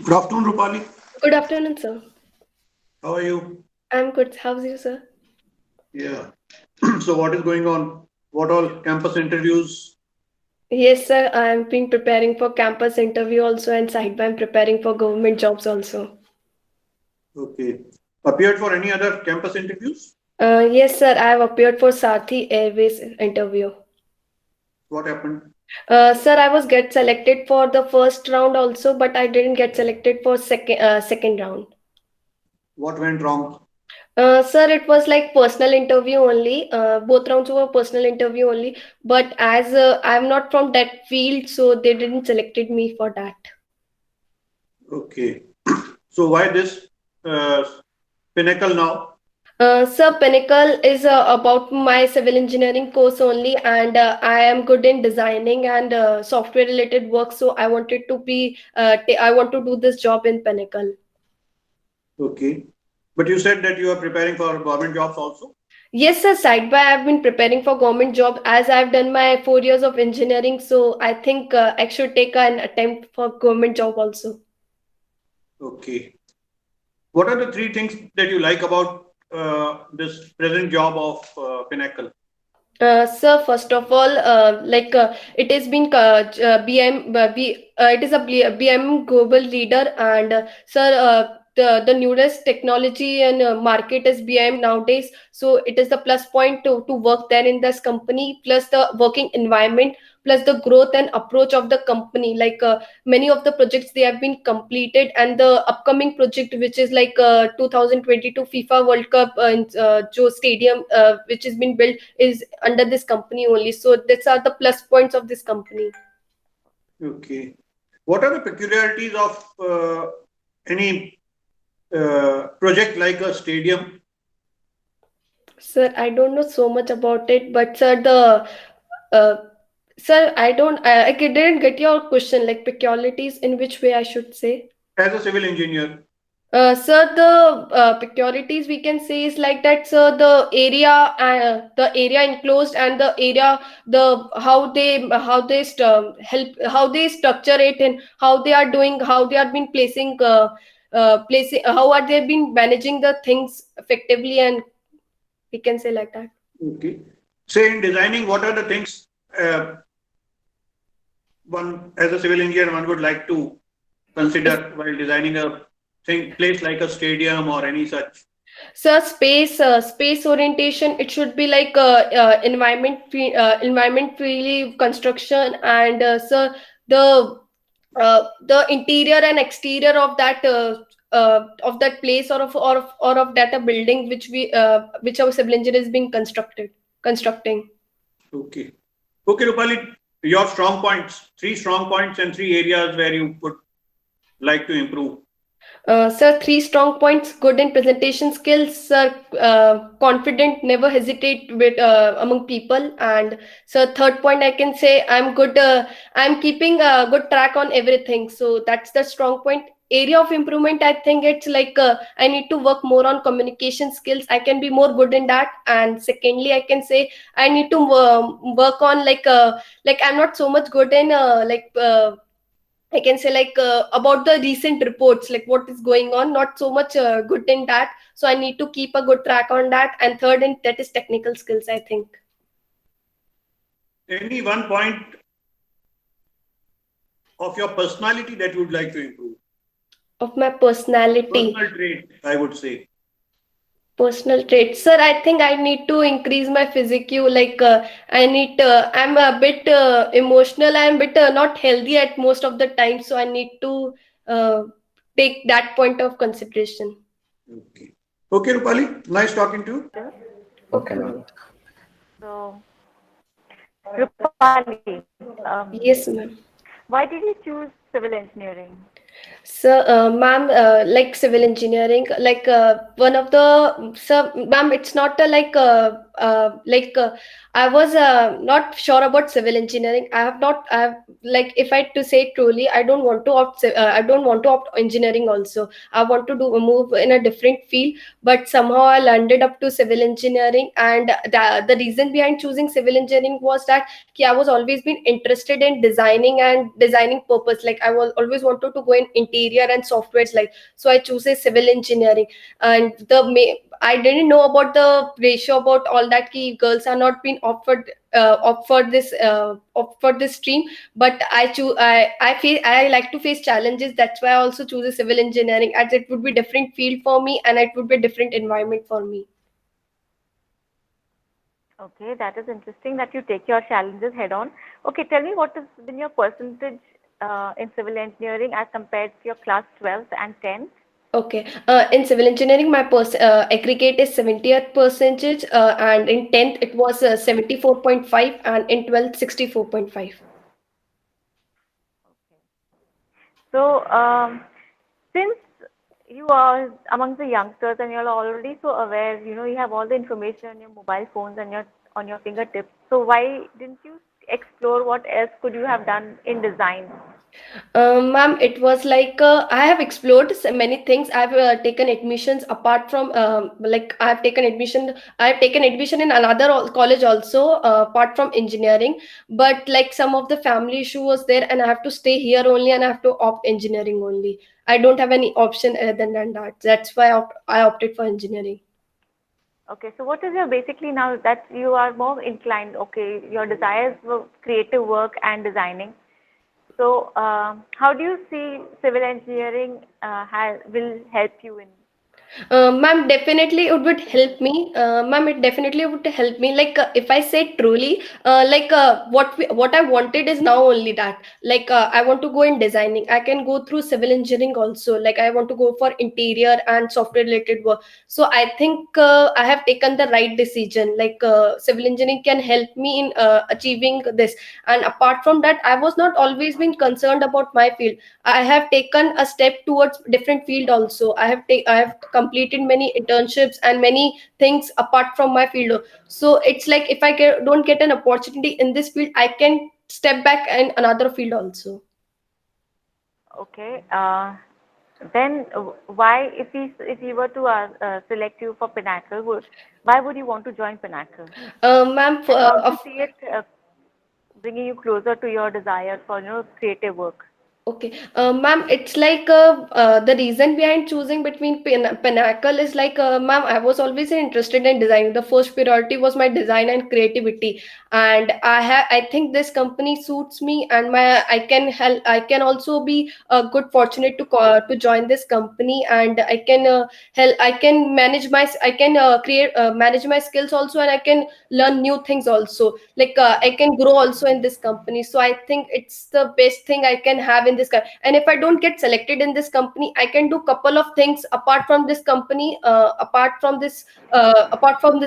Good afternoon, Rupali. Good afternoon, sir. How are you? I'm good. How's you, sir? Yeah. So, what is going on? What all campus interviews? Yes, sir. I'm been preparing for campus interview also, and side by I'm preparing for government jobs also. Okay. Appeared for any other campus interviews? Yes, sir. I have appeared for Sathi Airways interview. What happened? Sir, I was get selected for the first round also, but I didn't get selected for second round. What went wrong? Sir, it was like personal interview only. Both rounds were personal interview only. But as I'm not from that field, so they didn't selected me for that. Okay. So, why this uh, Pinnacle now? Sir, Pinnacle is about my civil engineering course only, and I am good in designing and software related work. So I wanted to be, I want to do this job in Pinnacle. Okay. But you said that you are preparing for government jobs also? Yes, sir. Side by, I've been preparing for government job as I've done my 4 years of engineering. So I think I should take an attempt for government job also. Okay. What are the three things that you like about this present job of Pinnacle? Sir, first of all, it has been it is a BM global leader, and sir, the newest technology and market is BM nowadays. So it is the plus point to work there in this company, plus the working environment, plus the growth and approach of the company. Many of the projects they have been completed, and the upcoming project which is 2022 FIFA World Cup jo stadium which has been built is under this company only. So these are the plus points of this company. Okay. What are the peculiarities of any project like a stadium? Sir, I don't know so much about it, but sir, the uh, sir, I didn't get your question. Like peculiarities in which way I should say? As a civil engineer, Sir, the peculiarities we can say is like that. Sir, the area enclosed and the area, how they structure it and how they are doing, how they are been placing, how are they been managing the things effectively, and we can say like that. okay. Say in designing, what are the things uh, one as a civil engineer one would like to consider while designing a place like a stadium or any such? So space orientation, it should be like environment freely construction, and the the interior and exterior of that place or of that a building which our civil engineer is being constructing. Okay. Okay, Rupali, your strong points, three strong points and three areas where you would like to improve. Sir, three strong points: good in presentation skills, sir, confident, never hesitate with among people, and sir, third point I can say I'm good. I'm keeping a good track on everything, so that's the strong point. Area of improvement, I think it's like I need to work more on communication skills. I can be more good in that, and secondly, I can say I need to work on like I'm not so much good in I can say about the recent reports, like what is going on, not so much good in that. So I need to keep a good track on that. And third, and that is technical skills, I think. Any one point of your personality that you would like to improve? Of my personality, Personal trait, I would say. personal traits, sir. I think I need to increase my physique. I'm a bit emotional. I'm a bit not healthy at most of the time. So I need to uh, take that point of consideration. Okay. Okay, Rupali, nice talking to you. Okay, Okay. ma'am. So, Rupali, Yes, ma'am. why did you choose civil engineering? So, ma'am, like civil engineering, one of the, so, ma'am, it's not I was not sure about civil engineering. I have, like, if I to say truly, I don't want to I don't want to opt engineering also. I want to do move in a different field, but somehow I landed up to civil engineering. And the reason behind choosing civil engineering was that I was always been interested in designing and designing purpose. Like, I was always wanted to go in interior and softwares, like, so I choose a civil engineering. And I didn't know about the ratio, about all that, ki girls are not being offered opt for this stream. But I feel I like to face challenges. That's why I also choose a civil engineering, as it would be different field for me and it would be a different environment for me. Okay, that is interesting that you take your challenges head on. Okay, tell me what has been your percentage in civil engineering as compared to your class 12th and 10th? Okay. In civil engineering, my aggregate is 70th percentage, and in 10th it was 74.5, and in 12th 64.5. So, since you are among the youngsters and you're already so aware, you have all the information on your mobile phones and on your fingertips. So why didn't you explore what else could you have done in design? Ma'am, it was like, I have explored many things. I've taken admissions apart from, like, I've taken admission in another college also, apart from engineering. But like, some of the family issue was there, and I have to stay here only, and I have to opt engineering only. I don't have any option other than that. That's why I opted for engineering. Okay, so what is your basically now that you are more inclined, okay, your desires were creative work and designing. So, how do you see civil engineering will help you in? Ma'am, definitely it would help me. Ma'am, it definitely would help me. Like, if I say truly, what I wanted is now only that. Like, I want to go in designing. I can go through civil engineering also. Like, I want to go for interior and software related work. So I think I have taken the right decision. Like, civil engineering can help me in achieving this. And apart from that, I was not always been concerned about my field. I have taken a step towards different field also. I have completed many internships and many things apart from my field. So it's like, if don't get an opportunity in this field, I can step back in another field also. Okay, then why, if we were to select you for Pinnacle, why would you want to join Pinnacle? Ma'am, And how do you see it bringing you closer to your desire for creative work? okay, ma'am, it's like, the reason behind choosing between Pinnacle is like, ma'am, I was always interested in design. The first priority was my design and creativity, and I think this company suits me, and I can help. I can also be good fortunate to join this company, and I can help. I can manage I can create manage my skills also, and I can learn new things also. Like, I can grow also in this company. So I think it's the best thing I can have in this and if I don't get selected in this company, I can do couple of things apart from this company, apart from this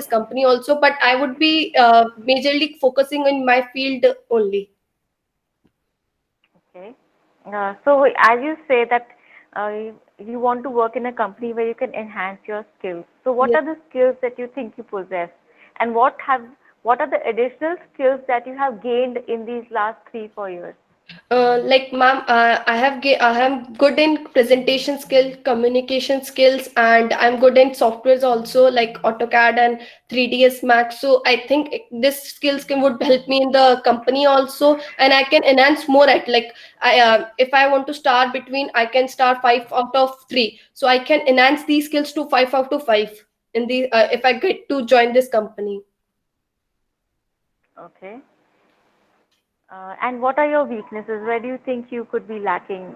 company also. But I would be majorly focusing in my field only. Okay. So as you say that you want to work in a company where you can enhance your skills. So what Yes. are the skills that you think you possess, and what are the additional skills that you have gained in these last 3-4 years? Like, ma'am, I am good in presentation skill, communication skills, and I'm good in softwares also, like AutoCAD and 3ds Max. So I think this skills would help me in the company also, and I can enhance more at, like, if I want to start between, I can start 5 out of 3. So I can enhance these skills to 5 out of 5 in the if I get to join this company. Okay. And what are your weaknesses? Where do you think you could be lacking?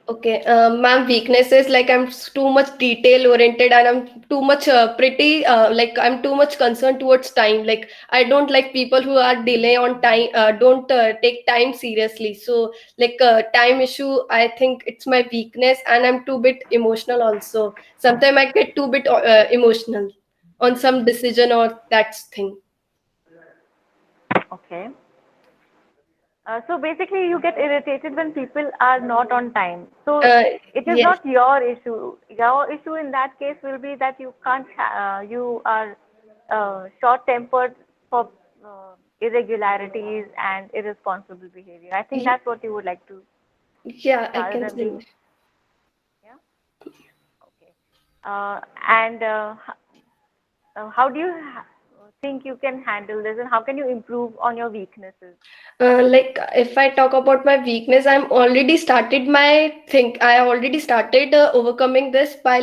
Okay, ma'am, weaknesses, like, I'm too much detail oriented, and I'm too much like, I'm too much concerned towards time. Like, I don't like people who are delay on time, don't take time seriously. So, like, time issue, I think it's my weakness, and I'm too bit emotional also. Sometimes I get too bit emotional on some decision or that thing. Okay. So basically, you get irritated when people are not on time. So Uh, it is yes. not your issue. Your issue in that case will be that you can't, you are short-tempered for irregularities and irresponsible behavior. I think that's what you would like to, Yeah, I rather can than being, say. yeah. Okay. And how do you think you can handle this, and how can you improve on your weaknesses? Like if I talk about my weakness, I already started overcoming this by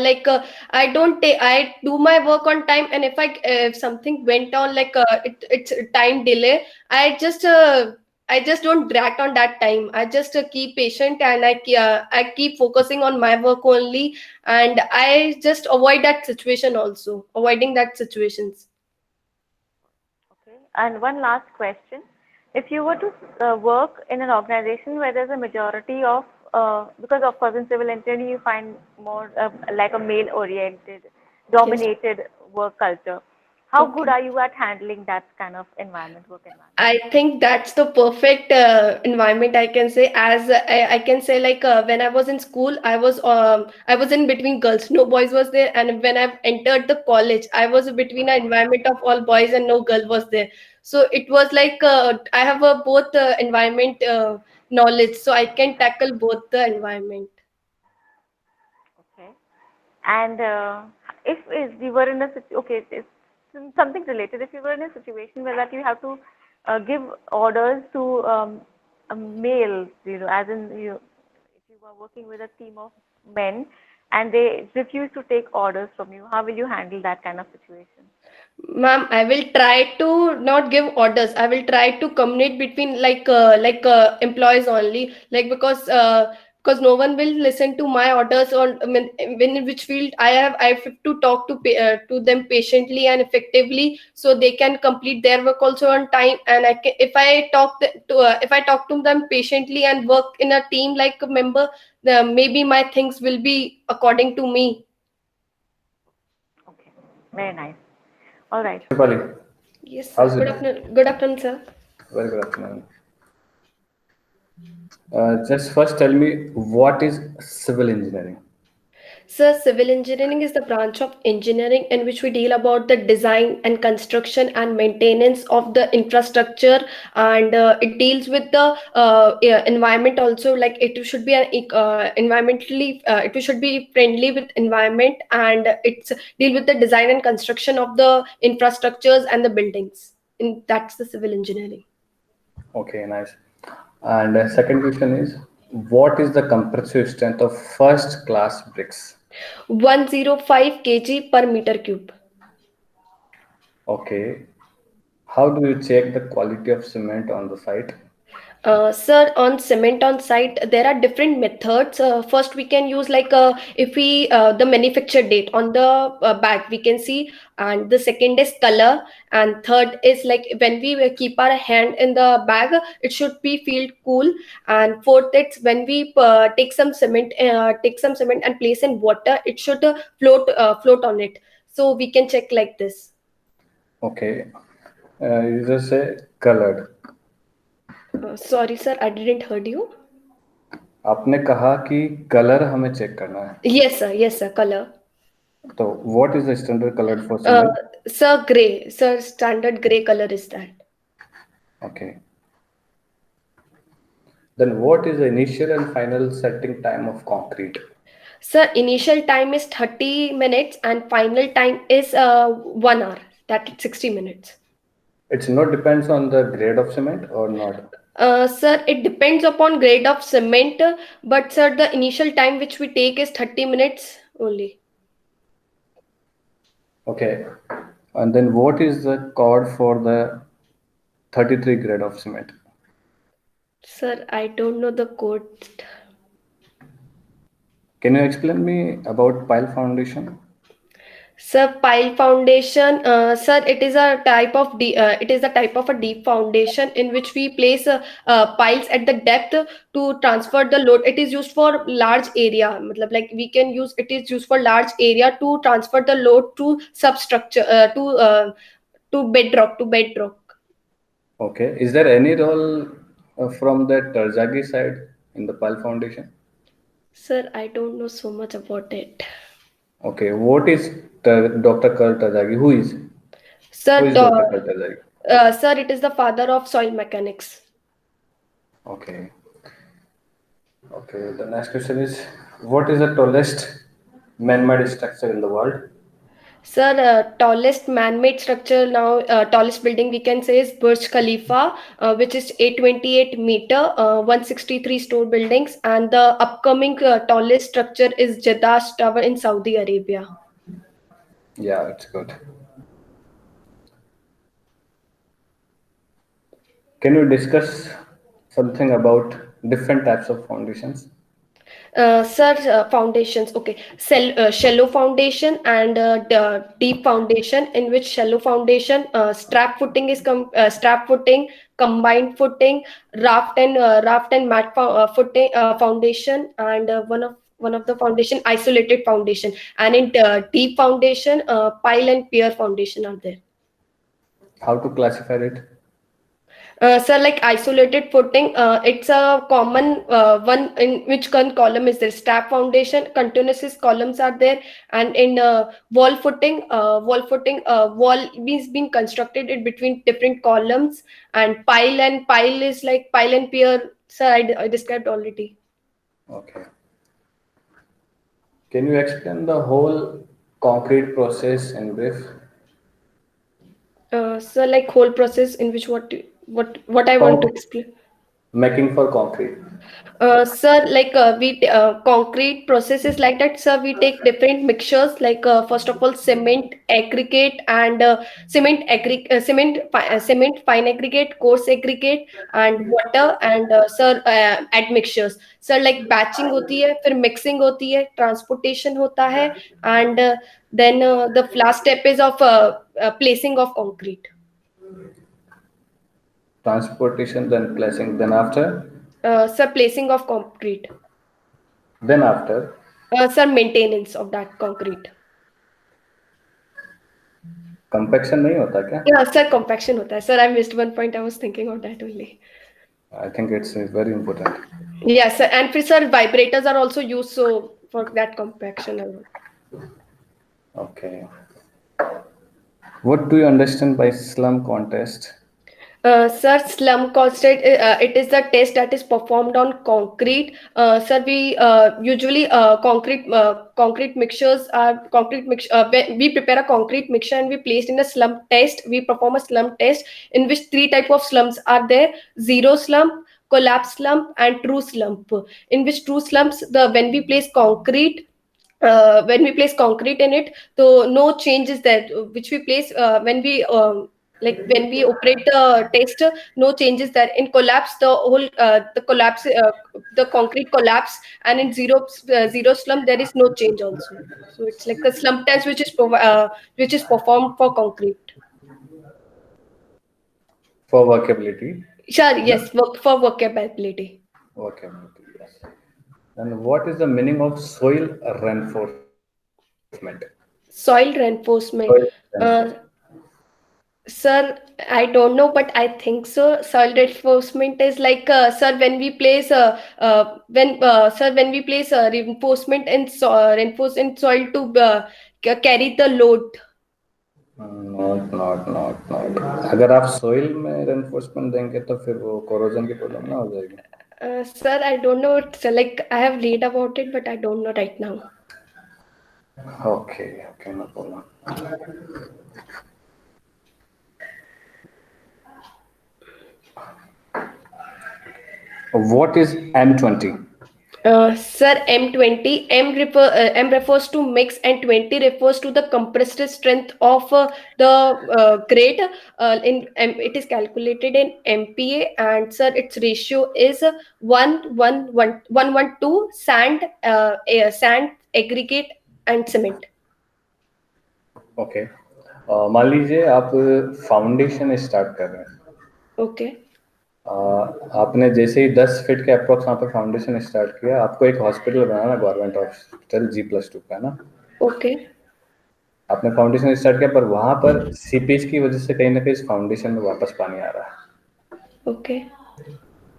I do my work on time, and if something went on it's a time delay, I just don't drag on that time. I just keep patient, and I keep focusing on my work only, and I just avoid that situation also, avoiding that situations. Okay. And one last question. If you were to work in an organization where there's a majority of, because of course in civil engineering you find more like a male-oriented, Yes. dominated work culture. How good Okay. are you at handling that kind of environment, work environment? I think that's the perfect environment, I can say. As I can say, when I was in school, I was in between girls, no boys was there, and when I've entered the college, I was between an environment of all boys and no girl was there. So it was I have a both environment knowledge, so I can tackle both the environment. Okay. And if you were in a okay, it's something related. If you were in a situation where that you have to give orders to males, as in if you were working with a team of men and they refuse to take orders from you, how will you handle that kind of situation? Ma'am, I will try to not give orders. I will try to communicate between employees only, because no one will listen to my orders, or when in which field I have to talk to them patiently and effectively, so they can complete their work also on time. And if I talk to them patiently and work in a team like a member, maybe my things will be according to me. Okay, very nice. All right. Shefali, Yes, sir. how's it? Good afternoon. Good afternoon, sir. Very good afternoon. Just first tell me what is civil engineering? So, civil engineering is the branch of engineering in which we deal about the design and construction and maintenance of the infrastructure, and it deals with the environment also. Like it should be it should be friendly with environment, and it's deal with the design and construction of the infrastructures and the buildings. And that's the civil engineering. Okay, nice. And second question is what is the compressive strength of first class bricks? 105 kg per meter cube. Okay. How do you check the quality of cement on the site? Sir, on cement on site, there are different methods. First, we can use if we the manufacture date on the bag, we can see, and the second is color, and third is like when we keep our hand in the bag, it should be feel cool, and fourth, it's when we take some cement and place in water, it should float on it. So we can check like this. Okay. You just say colored. Sorry, sir, I didn't heard you. आपने कहा कि colour हमें check करना है. Yes, sir. Yes, sir. Color. So what is the standard color for Uh, cement? Sir, gray. Sir, standard gray color is that. Okay. Then what is the initial and final setting time of concrete? Sir, initial time is 30 minutes and final time is 1 hour. That's 60 minutes. It's not depends on the grade of cement or not. Sir, it depends upon grade of cement, but sir, the initial time which we take is 30 minutes only. Okay. And then what is the code for the 33 grade of cement? Sir, I don't know the code. Can you explain me about pile foundation? Sir, pile foundation, sir, it is a type of a deep foundation in which we place piles at the depth to transfer the load. It is used for large area. Matlab, like we can use it is used for large area to transfer the load to substructure to bedrock. Okay. Is there any role from the Terzaghi side in the pile foundation? Sir, I don't know so much about it. Okay. What is Dr. Karl Terzaghi? Who is? Sir, Who is Dr. Kaltazai? sir, it is the father of soil mechanics. Okay. Okay. The next question is, what is the tallest man-made structure in the world? Sir, tallest man-made structure now, tallest building we can say is Burj Khalifa, which is 828 meter, 163 store buildings, and the upcoming tallest structure is Jeddah Tower in Saudi Arabia. Yeah, it's good. Can you discuss something about different types of foundations? Sir, foundations. Okay, shallow foundation and deep foundation. In which shallow foundation, strap footing is strap footing, combined footing, raft and mat footing foundation, and one of the foundation isolated foundation. And in deep foundation, pile and pier foundation are there. How to classify it? Sir, like isolated footing, it's a common one in which one column is there. Strap foundation, continuous columns are there, and in wall footing, wall means being constructed in between different columns, and pile is like pile and pier. Sir, I described already. Okay. Can you explain the whole concrete process in brief? Sir, like whole process in which what I want to explain. Making for concrete. Sir, like concrete processes like that, sir, we take different mixtures like first of all cement aggregate and cement fine aggregate, coarse aggregate and water and sir add mixtures. Sir, like batching होती है, फिर mixing होती है, transportation होता है, and then the last step is of placing of concrete. Transportation, then placing, then after? Sir, placing of concrete. Then after? Sir, maintenance of that concrete. Compaction नहीं होता क्या? Yeah, sir, compaction होता है. Sir, I missed one point. I was thinking of that only. I think it's very important. Yeah, sir. And for sir, vibrators are also used so for that compaction. Okay. What do you understand by slum contest? Sir, slum contest, it is the test that is performed on concrete. Sir, we usually concrete mixtures are we prepare a concrete mixture and we place in a slump test. We perform a slump test in which three type of slumps are there: zero slump, collapse slump, and true slump. In which true slumps, when we place concrete. When we place concrete in it, so no change is there. Which we place when we when we operate the test, no changes there. In collapse, the whole the concrete collapse, and in zero slump there is no change also. So it's like a slump test which is performed for concrete. For workability? Sure, yes, for workability. Workability, yes. And what is the meaning of soil reinforcement? Soil reinforcement. Soil reinforcement. Sir, I don't know, but I think so. Soil reinforcement is like, sir, when we place when we place reinforcement in soil to carry the load. Not. अगर आप soil में reinforcement देंगे तो फिर वो corrosion की problem ना हो जाएगी. Sir, I don't know. So, like I have read about it, but I don't know right now. Okay, no problem. What is M20? Sir, M20, M refers to mix and 20 refers to the compressed strength of the grade. It is calculated in MPa, and sir, its ratio is 1:2 sand, sand, aggregate and cement. Okay. मान लीजिए आप foundation start कर रहे हैं. Okay. आपने जैसे ही 10 feet के approx वहाँ पर फाउंडेशन स्टार्ट किया, आपको एक हॉस्पिटल बनाना, गवर्नमेंट हॉस्पिटल G+2 का ना. Okay. आपने फाउंडेशन स्टार्ट किया, पर वहाँ पर सीपेज की वजह से कहीं ना कहीं इस फाउंडेशन में वापस पानी आ रहा है. Okay.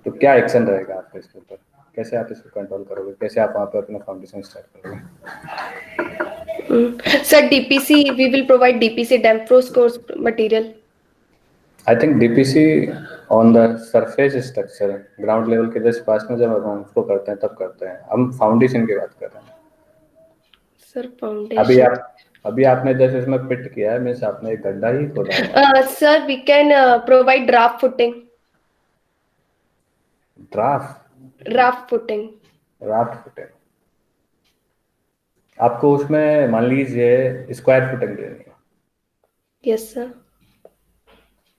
तो क्या एक्शन रहेगा आपका इसके ऊपर? कैसे आप इसको कंट्रोल करोगे, कैसे आप वहाँ पे अपना फाउंडेशन स्टार्ट करोगे? Sir, DPC, we will provide DPC, Danfoss course material. I think DPC on the surface structure, ground level के जस्ट पास में जब हम उसको करते हैं तब करते हैं, हम फाउंडेशन की बात कर रहे हैं। Sir, foundation. अभी आपने जैसे इसमें पिट किया है, मीन्स आपने एक गड्ढा ही खोदा है। Sir, we can provide draft footing. Draft footing. Footing आपको उसमें मान लीजिए स्क्वायर फुटिंग देनी है, Yes, sir.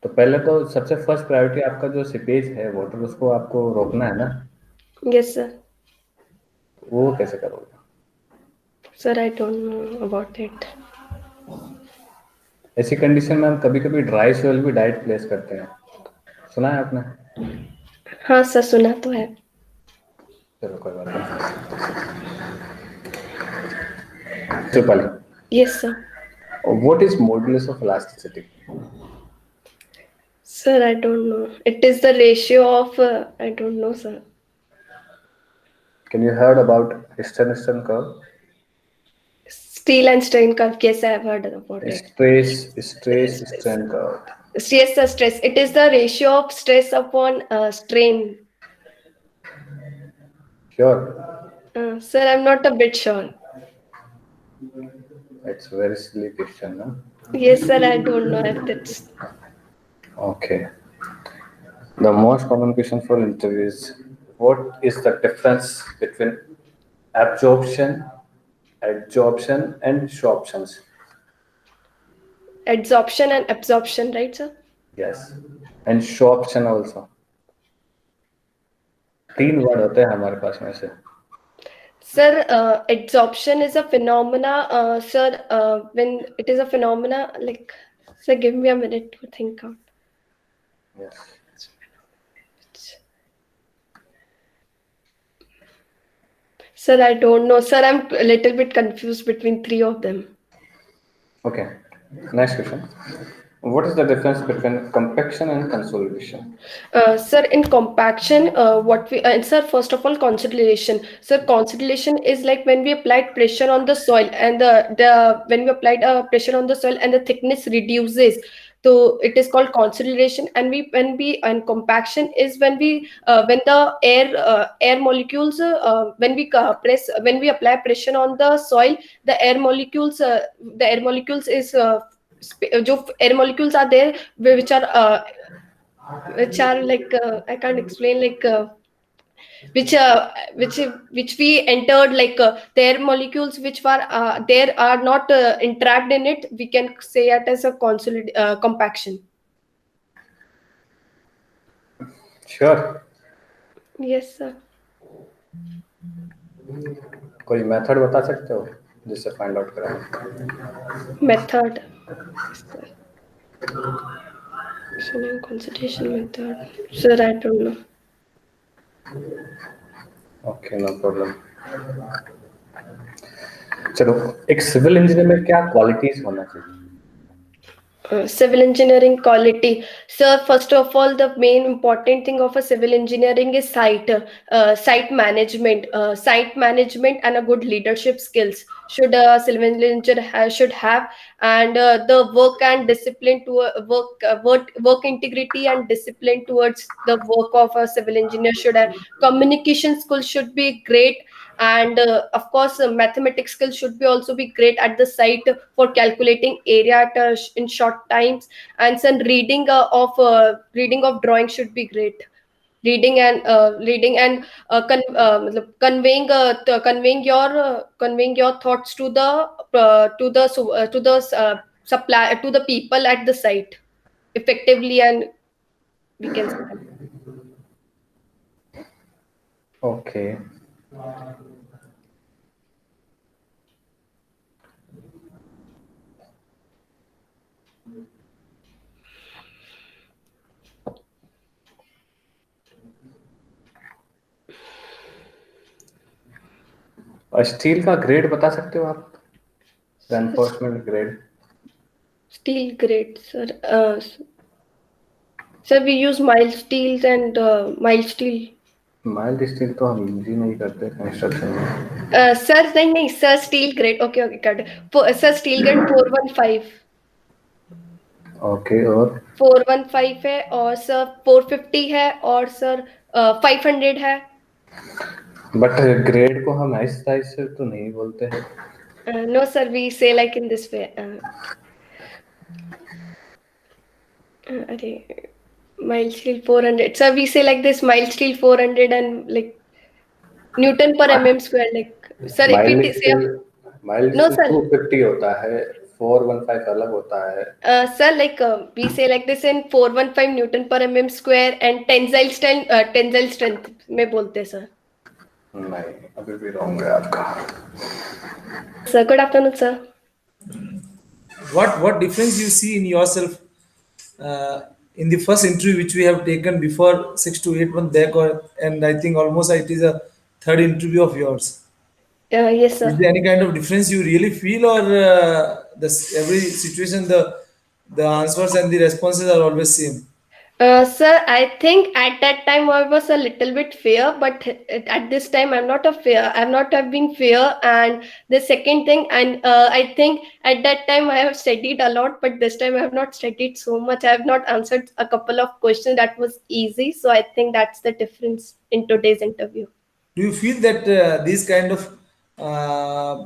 तो पहले तो सबसे फर्स्ट प्रायोरिटी आपका जो सीपेज है वाटर, उसको आपको रोकना है ना। Yes, sir. वो कैसे करोगे? Sir, I don't know about it. ऐसी कंडीशन में हम कभी कभी ड्राई सोइल भी डाइट प्लेस करते हैं, सुना है आपने? हाँ सर, सुना तो है. चलो कोई बात नहीं। Tripali, Yes, sir. what is modulus of elasticity? Sir, I don't know. It is the ratio of, I don't know, sir. Can you heard about Stern curve? Steel and strain curve. Yes, I have heard about it. Stress strain curve. Yes, sir, stress. It is the ratio of stress upon strain. Sure. Sir, I'm not a bit sure. It's very silly question, no? Yes, sir, I don't know if it's. Okay. The most common question for interviews: what is the difference between absorption, adsorption, and sorptions? Adsorption and absorption, right, sir? Yes. And sorption also. 3 word होते हैं हमारे पास में से. Sir, adsorption is a phenomena, sir, when it is a phenomena, like, sir, give me a minute to think out. Yes. Sir, I don't know. Sir, I'm a little bit confused between 3 of them. Okay. Next question. What is the difference between compaction and consolidation? Sir, in compaction, sir, first of all, consolidation. Sir, consolidation is like when we applied pressure on the soil and when we applied pressure on the soil and the thickness reduces. So it is called consolidation. And compaction is when the air molecules, when we apply pressure on the soil, the air molecules is जो air molecules are there, which are like, I can't explain, like, which we entered, like, the air molecules which were there are not entrapped in it. We can say it as a compaction. Sure. Yes, sir. कोई method बता सकते हो जिससे find out करें? Method. Consolidation method. Sir, I don't know. Okay, no problem. चलो, एक civil engineer में क्या क्वालिटीज होना चाहिए? Civil engineering quality. Sir, first of all, the main important thing of a civil engineering is site management. Site management and a good leadership skills should a civil engineer should have, and the work and discipline to work integrity and discipline towards the work of a civil engineer should have. Communication skills should be great, and of course, mathematics skills should be also be great at the site for calculating area in short times, and some reading of drawing should be great. Reading and conveying your thoughts to the supply to the people at the site effectively, and we can say that. Okay. और steel का grade बता सकते हो आप? Reinforcement grade. Steel grade, sir. Sir, we use mild steels and mild steel. Mild steel तो हम use ही नहीं करते कंस्ट्रक्शन में। सर नहीं sir, steel grade, okay okay cut sir, steel grade 415, okay, और 415 है, और सर 450 है, और सर 500 है। बट ग्रेड को हम इस साइज से तो नहीं बोलते हैं। नो सर, वी से लाइक इन दिस वे। अरे, mild steel 400, sir, we say like this, mild steel 400 and like Newton per mm square, like sir, if mild it say, steel mild no steel sir, 250 होता है, 415 अलग होता है। sir, like we say like this in 415 Newton per mm square and tensile strength में बोलते हैं sir. नहीं, अभी भी रॉन्ग है आपका। Sir, good afternoon sir. What difference you see in yourself in the first interview which we have taken before 6 to 8 months back, and I think almost it is a third interview of yours. Yes Is sir. there any kind of difference you really feel, or every situation the answers and the responses are always same? Sir, I think at that time I was a little bit fair, but at this time I'm not a fair. I'm not have been fair. And the second thing, and I think at that time I have studied a lot, but this time I have not studied so much. I have not answered a couple of questions that was easy. So I think that's the difference in today's interview. Do you feel that these kind of uh,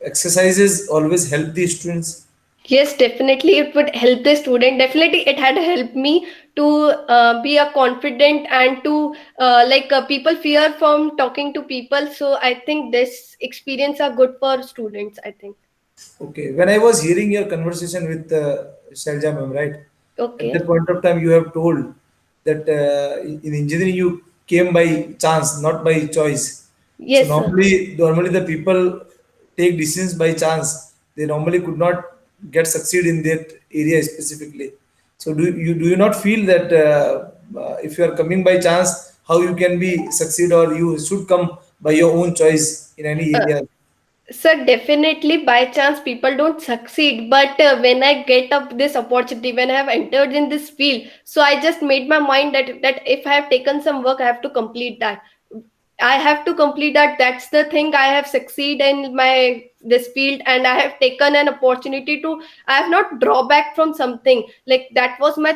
exercises always help the students? Yes, definitely it would help the student. Definitely it had helped me to be a confident and to people fear from talking to people. So I think this experience are good for students, I think. Okay, when I was hearing your conversation with Sharja ma'am, right? At Okay. that point of time, you have told that in engineering you came by chance, not by choice. So Yes, sir. normally the people take decisions by chance. They normally could not get succeed in that area specifically. So do you not feel that if you are coming by chance, how you can be succeed, or you should come by your own choice in any Uh, area? Sir, definitely by chance people don't succeed. But when I get up this opportunity, when I have entered in this field, so I just made my mind that if I have taken some work, I have to complete that. I have to complete that. That's the thing. I have succeeded in my this field, and I have taken an opportunity to. I have not drawback from something like that was my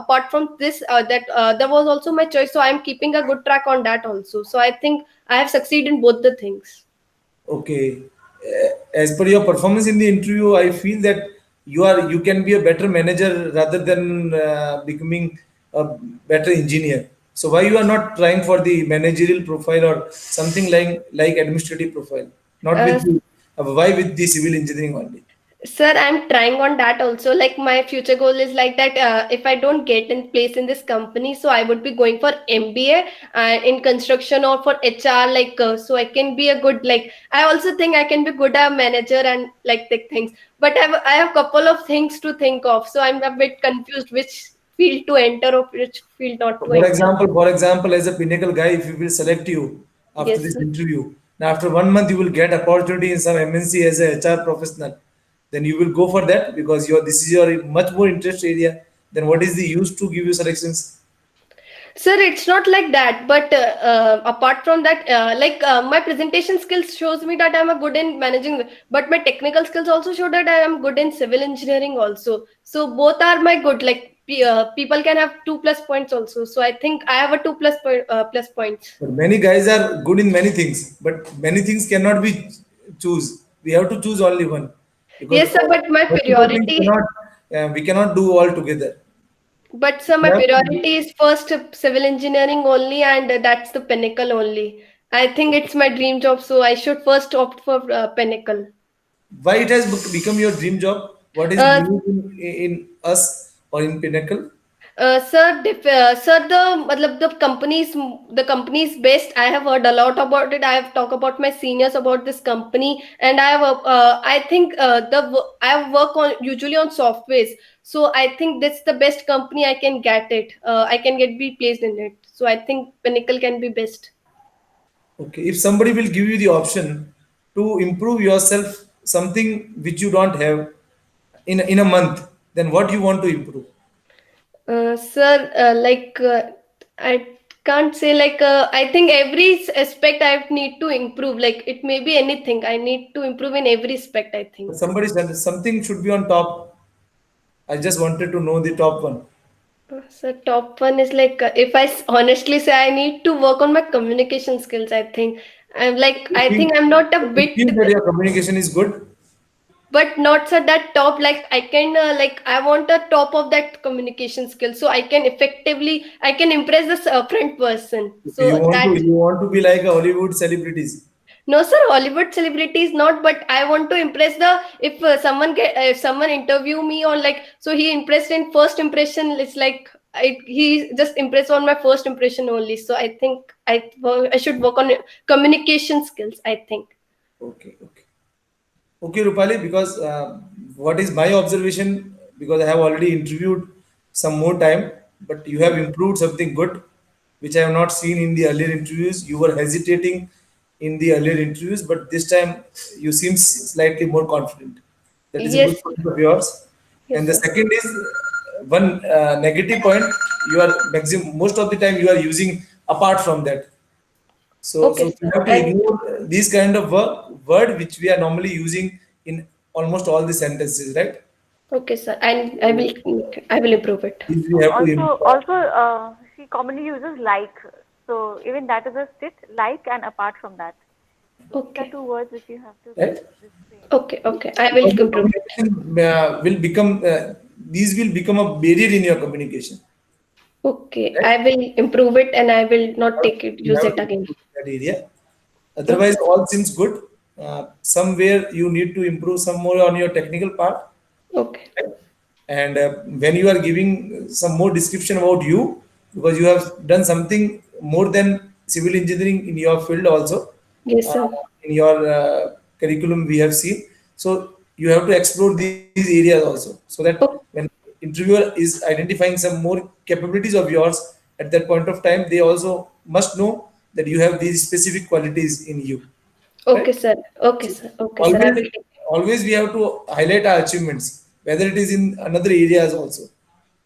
apart from this that was also my choice. So I am keeping a good track on that also. So I think I have succeeded in both the things. Okay. As per your performance in the interview, I feel that you can be a better manager rather than becoming a better engineer. So why you are not trying for the managerial profile or something like administrative profile? Not Uh, with the, why with the civil engineering only? Sir, I'm trying on that also. Like my future goal is like that. If I don't get in place in this company, so I would be going for MBA in construction or for HR. Like so, I can be a good like. I also think I can be good a manager and like the things. But I have couple of things to think of. So I'm a bit confused which field to enter or which field not to enter. For example, as a Pinnacle guy, if we will select you after Yes, this sir. interview, now after 1 month you will get opportunity in some MNC as a HR professional. Then you will go for that because this is your much more interest area. Then what is the use to give you selections? Sir, it's not like that. But apart from that, my presentation skills shows me that I'm a good in managing. But my technical skills also show that I am good in civil engineering also. So both are my good. Like people can have 2 plus points also. So I think I have a plus points. But many guys are good in many things, but many things cannot be choose. We have to choose only one because Yes, sir. But my multiple things priority. cannot we cannot do all together. But sir, my We have to priority is first civil engineering only, and that's the Pinnacle only. I think it's my dream job, so I should first opt for Pinnacle. why it has become your dream job? What is Uh, new in us or in Pinnacle? sir, the company's best. I have heard a lot about it. I have talked about my seniors about this company, and I think I have work on usually on softwares. So I think that's the best company I can get it. I can be placed in it. So I think Pinnacle can be best. Okay, if somebody will give you the option to improve yourself, something which you don't have in a month, then what you want to improve? Sir, I can't say like I think every aspect I need to improve. Like it may be anything. I need to improve in every aspect, I think. Somebody said something should be on top. I just wanted to know the top one. So top one is like if I honestly say I need to work on my communication skills. I think I'm like I You think I'm not a you feel bit, that your communication is good. but not so that top. Like I can like I want a top of that communication skill, so I can effectively I can impress the front person. Okay, So that you want to be like a Hollywood celebrities. no, sir, Hollywood celebrities not, but I want to impress the if someone interview me on like so he impressed in first impression. It's like he just impressed on my first impression only. So I think I should work on communication skills, I think. Okay, okay. Okay, Rupali, because what is my observation, because I have already interviewed some more time, but you have improved something good, which I have not seen in the earlier interviews. You were hesitating in the earlier interviews, but this time you seem slightly more confident. That is a good Yes, point of yours. And yes, the sir. second is one negative point. You are most of the time you are using apart from that. So Okay, we sir. have to And ignore these kind of word which we are normally using in almost all the sentences, right? okay, sir. And I will improve it. These we have to She commonly uses like. So even that is a sit, like, and apart from that. So these are Okay, two words which you have to right? restrain. okay. I will Because your improve it. communication will become these will become a barrier in your communication, Okay, right? I will improve it, and I will not take it You use have it to again. improve that area. Otherwise, Okay. all seems good. Somewhere you need to improve some more on your technical part. Okay. And when you are giving some more description about you, because you have done something more than civil engineering in your field also, Yes, uh, sir. in your curriculum we have seen. So you have to explore these areas also, so that Oh, when interviewer is identifying some more capabilities of yours at that point of time, they also must know that you have these specific qualities in you, okay, right? sir. Okay, So sir. Okay, sir. I always, will take. always we have to highlight our achievements, whether it is in another areas also.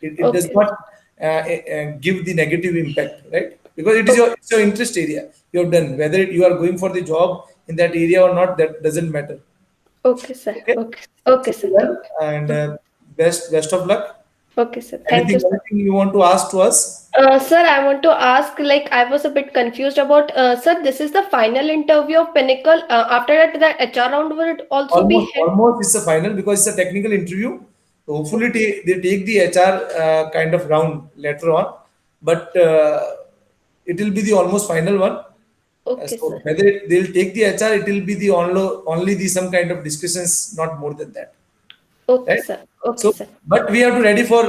It does Okay. not give the negative impact, right? Because Okay. it's your interest area you have done. Whether you are going for the job in that area or not, that doesn't matter. Okay, sir. Okay. Okay. Okay, So sir. well, and best of luck. Okay, sir. Thank you, sir. Anything you want to ask to us? Sir, I want to ask, like, I was a bit confused about, sir, this is the final interview of Pinnacle. After that, the HR round would also be held. Almost it's a final because it's a technical interview. So hopefully they take the HR kind of round later on, but it will be the almost final one. Okay, So sir. whether they'll take the HR, it will be the only the some kind of discussions, not more than that, Okay, right? sir. Okay, So, sir. but we have to ready for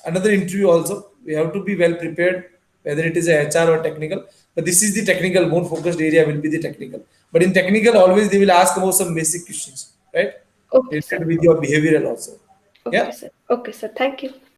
another interview also. We have to be well prepared, whether it is a HR or technical. But this is the technical, more focused area will be the technical. But in technical, always they will ask about some basic questions, right? Okay, sir. Related with your behavioral also. Okay, Yeah. sir. Okay, sir. Thank you.